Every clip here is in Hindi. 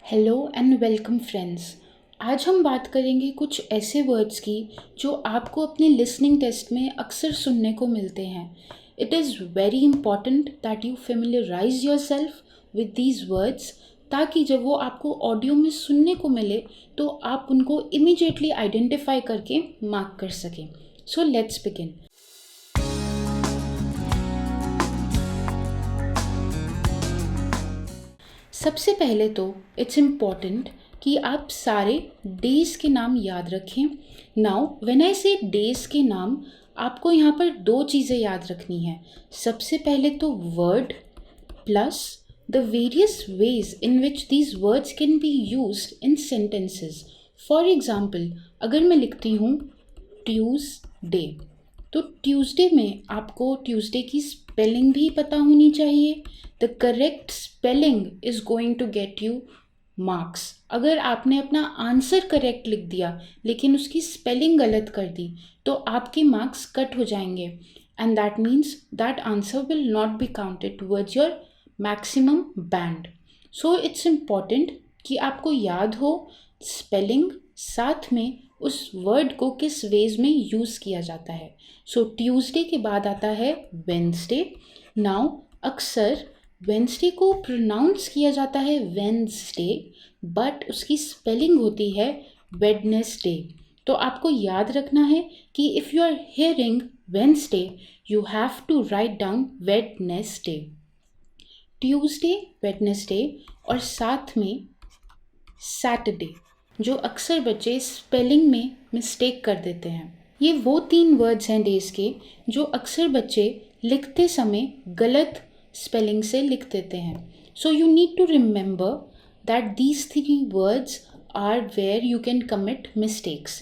Hello and welcome friends. आज हम बात करेंगे कुछ ऐसे वर्ड्स की जो आपको अपने लिसनिंग टेस्ट में अक्सर सुनने को मिलते हैं। It is very important that you familiarise your self with these words, ताकि जब वो आपको ऑडियो में सुनने को मिले तो आप उनको इमीडिएटली आइडेंटिफाई करके मार्क कर सकें। So let's begin. सबसे पहले तो इट्स इम्पॉर्टेंट कि आप सारे डेज़ के नाम याद रखें। नाउ व्हेन आई से डेज़ के नाम, आपको यहाँ पर दो चीज़ें याद रखनी है। सबसे पहले तो word plus the various ways in which these words can be used in sentences. For example, अगर मैं लिखती हूँ ट्यूसडे, तो ट्यूसडे में आपको ट्यूसडे की स्पेलिंग भी पता होनी चाहिए। The correct spelling is going to get you marks. अगर आपने अपना आंसर करेक्ट लिख दिया लेकिन उसकी स्पेलिंग गलत कर दी तो आपके मार्क्स कट हो जाएंगे, and that means that answer will not be counted towards your maximum band. So it's important कि आपको याद हो स्पेलिंग, साथ में उस वर्ड को किस वेज में यूज़ किया जाता है। सो ट्यूसडे के बाद आता है वेंसडे। नाउ अक्सर वेंसडे को प्रोनाउंस किया जाता है वेंसडे, बट उसकी स्पेलिंग होती है वेडनेसडे। तो आपको याद रखना है कि if you are hearing Wednesday, you have to write down Wednesday. Tuesday, Wednesday और साथ में सैटरडे, जो अक्सर बच्चे स्पेलिंग में मिस्टेक कर देते हैं। ये वो 3 वर्ड्स हैं डेज़ के जो अक्सर बच्चे लिखते समय गलत स्पेलिंग से लिख देते हैं। So you need to remember that these 3 words are where you can commit mistakes.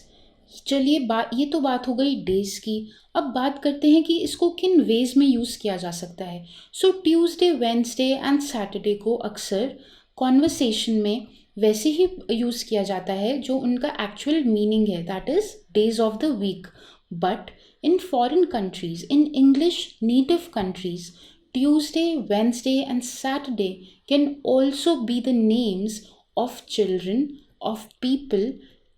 चलिए ये तो बात हो गई डेज़ की। अब बात करते हैं कि इसको किन वेज में यूज़ किया जा सकता है। सो ट्यूसडे, वेंसडे एंड सैटरडे को अक्सर कॉन्वर्सेशन में वैसे ही यूज़ किया जाता है जो उनका एक्चुअल मीनिंग है, that is days of the week. But in foreign countries, in English native countries, Tuesday, Wednesday and Saturday can also be the names of children, of people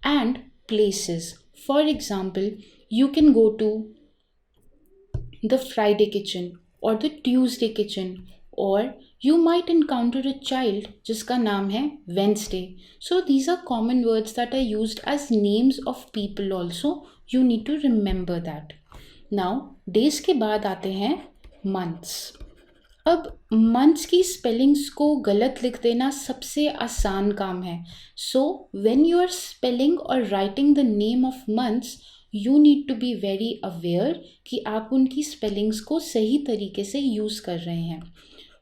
and places. For example, you can go to the Friday kitchen or the Tuesday kitchen, or you might encounter a child जिसका नाम है Wednesday. So these are common words that are used as names of people also. You need to remember that. Now days के बाद आते हैं months. अब मंथ्स की स्पेलिंग्स को गलत लिख देना सबसे आसान काम है। So when you are spelling और writing the name of months, you need to be very aware कि आप उनकी स्पेलिंग्स को सही तरीके से यूज़ कर रहे हैं।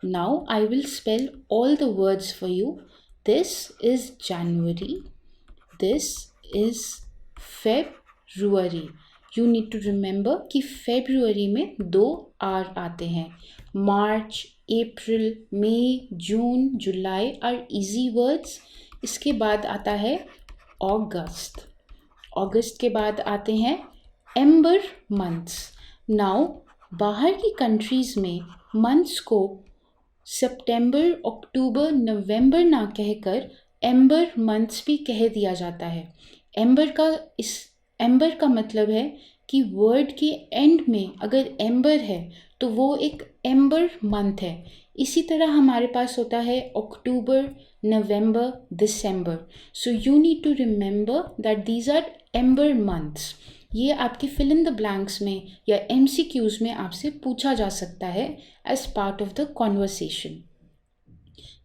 Now I will spell all the words for you. This is January, this is February. You need to remember कि फेब्रुअरी में 2 आर आते हैं। March, April, May, June, July are easy words. इसके बाद आता है अगस्त। अगस्त के बाद आते हैं एम्बर मंथ्स। नाउ बाहर की कंट्रीज़ में मंथ्स को सितंबर, अक्टूबर, नवंबर ना कहकर एम्बर मंथ्स भी कह दिया जाता है। एम्बर का मतलब है कि वर्ड के एंड में अगर एम्बर है तो वो एक एम्बर मंथ है। इसी तरह हमारे पास होता है अक्टूबर, नवंबर, दिसंबर। So you need to remember that these are ember months. ये आपके फिल इन द ब्लैंक्स में या MCQs में आपसे पूछा जा सकता है as part of the conversation.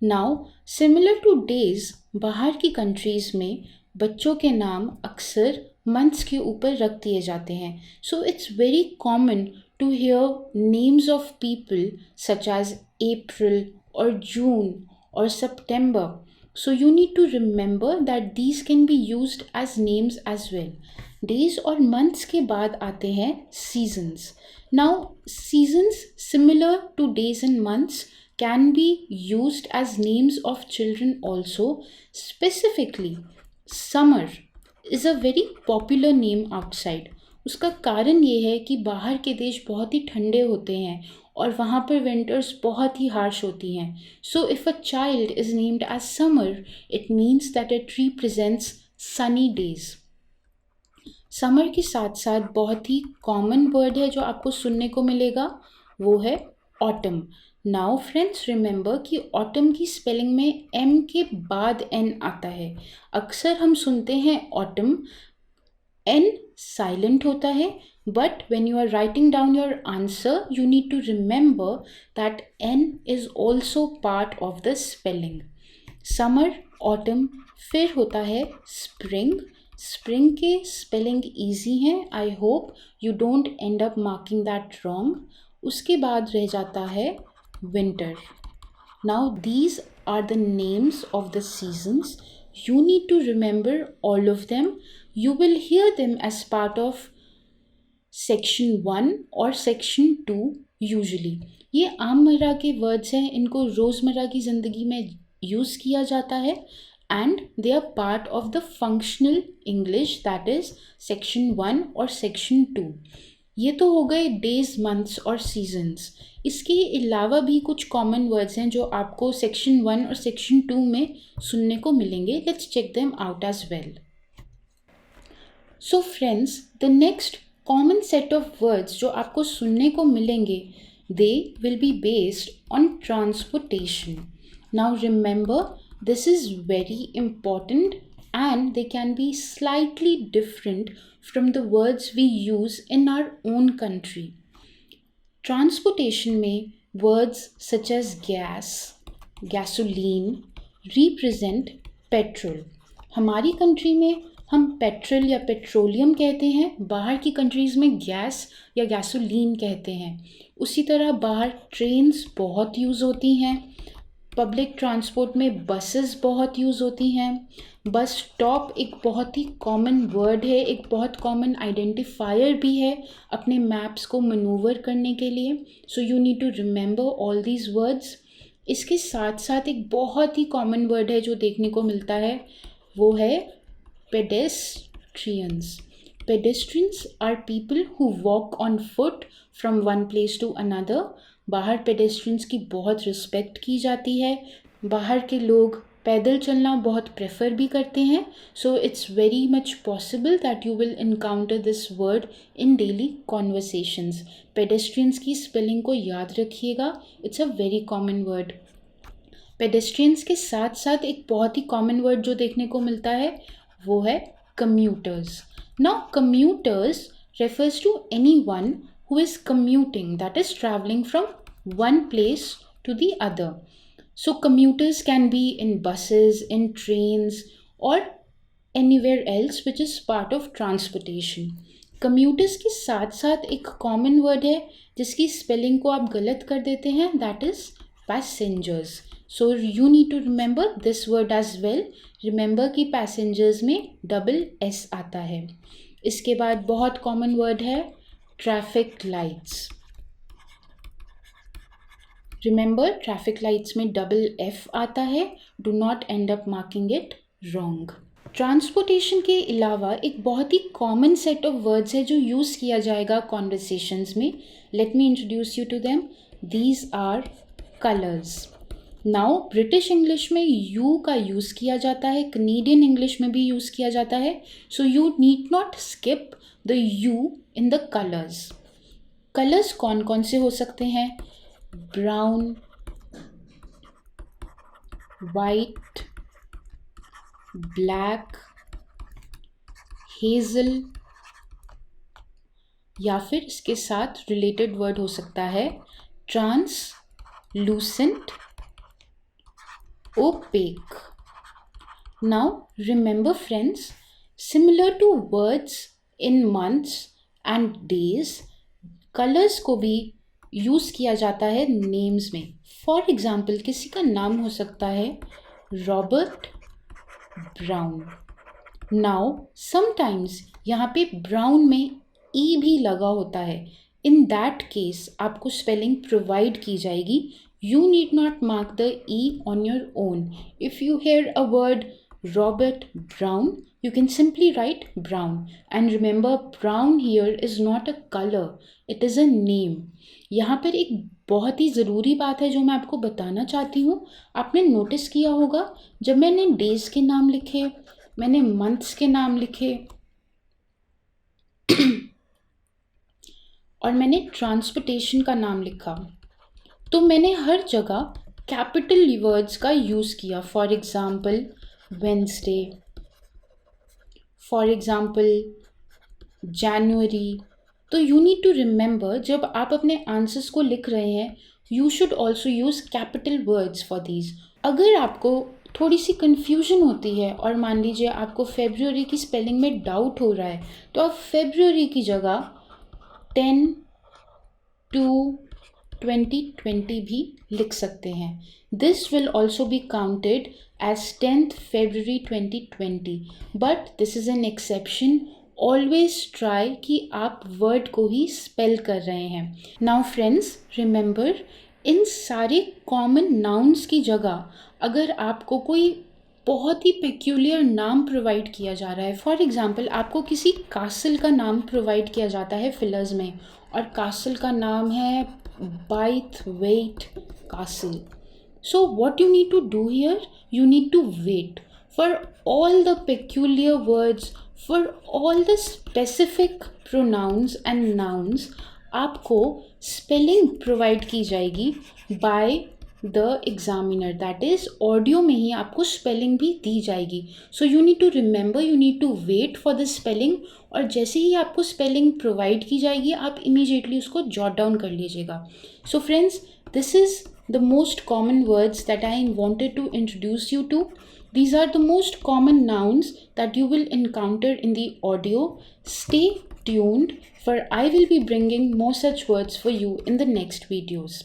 Now similar to days, बाहर की कंट्रीज़ में बच्चों के नाम अक्सर मंथ्स के ऊपर रख दिए जाते हैं। So it's very common to hear names of people such as April or June or September. So you need to remember that these can be used as names as well. Days और months के बाद आते हैं seasons. Now seasons similar to days and months can be used as names of children also. Specifically, summer is a very popular name outside. उसका कारण ये है कि बाहर के देश बहुत ही ठंडे होते हैं और वहाँ पर विंटर्स बहुत ही हार्श होती हैं. So if a child is named as summer, it means that it represents sunny days. Summer के साथ साथ बहुत ही कॉमन वर्ड है जो आपको सुनने को मिलेगा, वो है ऑटम. नाउ फ्रेंड्स रिमेंबर कि ऑटम की स्पेलिंग में एम के बाद एन आता है. अक्सर हम सुनते हैं ऑटम, एन साइलेंट होता है, but when you are writing down your answer you need to remember that n is also part of the spelling. Summer, autumn, फिर होता है स्प्रिंग. स्प्रिंग के स्पेलिंग ईजी हैं. I hope you don't end up marking that wrong. उसके बाद रह जाता है winter. Now these are the names of the seasons. You need to remember all of them. You will hear them as part of section 1 और section 2 usually. ये आममर्रा के वर्ड्स हैं, इनको रोज़मर्रा की ज़िंदगी में यूज़ किया जाता है and they are part of the functional English, that is section 1 और section 2. ये तो हो गए डेज, मंथ्स और सीजन्स. इसके अलावा भी कुछ कॉमन वर्ड्स हैं जो आपको सेक्शन 1 और सेक्शन 2 में सुनने को मिलेंगे. Let's check them out as well. So friends, the next common set of words जो आपको सुनने को मिलेंगे, they will be based on transportation. Now remember, this is very important and they can be slightly different from the words we use in our own country. Transportation में words such as gas, gasoline represent petrol. हमारी कंट्री में हम पेट्रोल या पेट्रोलियम कहते हैं, बाहर की कंट्रीज़ में गैस या गैसोलीन कहते हैं. उसी तरह बाहर ट्रेन्स बहुत यूज़ होती हैं. पब्लिक ट्रांसपोर्ट में बसेस बहुत यूज़ होती हैं. बस स्टॉप एक बहुत ही कॉमन वर्ड है, एक बहुत कॉमन आइडेंटिफायर भी है अपने मैप्स को मनूवर करने के लिए. So you need to remember all these words. इसके साथ साथ एक बहुत ही कॉमन वर्ड है जो देखने को मिलता है, वो है pedestrians. Pedestrians are people who walk on foot from one place to another. बाहर पेडेस्ट्रियंस की बहुत रिस्पेक्ट की जाती है. बाहर के लोग पैदल चलना बहुत प्रेफर भी करते हैं. So it's very much possible that you will encounter this word in daily conversations. Pedestrians की स्पेलिंग को याद रखिएगा, it's a very common word. Pedestrians के साथ साथ एक बहुत ही कॉमन वर्ड जो देखने को मिलता है वो है commuters. Now commuters refers to anyone who is commuting, that is traveling from one place to the other. So commuters can be in buses, in trains or anywhere else which is part of transportation. Commuters के साथ साथ एक common word है जिसकी spelling को आप गलत कर देते हैं, that is passengers. So you need to remember this word as well. Remember कि passengers में double S आता है. इसके बाद बहुत कॉमन वर्ड है traffic lights. Remember, traffic lights में डबल एफ आता है. Do not end up marking it wrong. Transportation के अलावा एक बहुत ही कॉमन सेट ऑफ वर्ड्स है जो यूज़ किया जाएगा कॉन्वर्सेशंस में. Let me introduce you to them. These are colours. Now British English में यू का यूज़ किया जाता है, कनेडियन इंग्लिश में भी यूज़ किया जाता है. सो you need not skip the you in the colours. Colours कौन कौन से हो सकते हैं? ब्राउन, वाइट, ब्लैक, हेज़ल, या फिर इसके साथ रिलेटेड वर्ड हो सकता है translucent, opaque. Now remember friends, similar to words in months and days, colors को भी यूज़ किया जाता है नेम्स में. फॉर एग्जाम्पल किसी का नाम हो सकता है रॉबर्ट ब्राउन. नाउ समटाइम्स यहाँ पे ब्राउन में ई भी लगा होता है. इन दैट केस आपको स्पेलिंग प्रोवाइड की जाएगी. You need not mark the E on your own. If you hear a word Robert Brown, you can simply write Brown. And remember, Brown here is not a color, it is a name. यहाँ पर एक बहुत ही ज़रूरी बात है जो मैं आपको बताना चाहती हूँ. आपने नोटिस किया होगा जब मैंने डेज के नाम लिखे, मैंने मंथ्स के नाम लिखे और मैंने ट्रांसपोर्टेशन का नाम लिखा, तो मैंने हर जगह कैपिटल वर्ड्स का यूज़ किया. For example Wednesday, for example January. तो यू नीड टू रिमेंबर, जब आप अपने आंसर्स को लिख रहे हैं, you should also use capital words for these. अगर आपको थोड़ी सी कन्फ्यूजन होती है और मान लीजिए आपको फेब्रुअरी की स्पेलिंग में डाउट हो रहा है, तो आप फेब्रुअरी की जगह 10/2/2020 भी लिख सकते हैं. This will also be counted as 10th February 2020, but this is an exception. Always try कि आप वर्ड को ही स्पेल कर रहे हैं. Now friends, remember, इन सारे कॉमन नाउन्स की जगह अगर आपको कोई बहुत ही पेक्यूलियर नाम प्रोवाइड किया जा रहा है, फॉर एग्जाम्पल आपको किसी कासल का नाम प्रोवाइड किया जाता है फिलर्स में, और कासल का नाम है बाइथवेट castle. So what you need to do here, you need to wait for all the peculiar words, for all the specific pronouns and nouns. आपको spelling provide की जाएगी by the examiner, that is audio में ही आपको spelling भी दी जाएगी. So you need to remember, you need to wait for the spelling, और जैसे ही आपको spelling provide की जाएगी आप immediately उसको jot down कर लीजिएगा. So friends, this is the most common words that I wanted to introduce you to. These are the most common nouns that you will encounter in the audio. Stay tuned, for I will be bringing more such words for you in the next videos.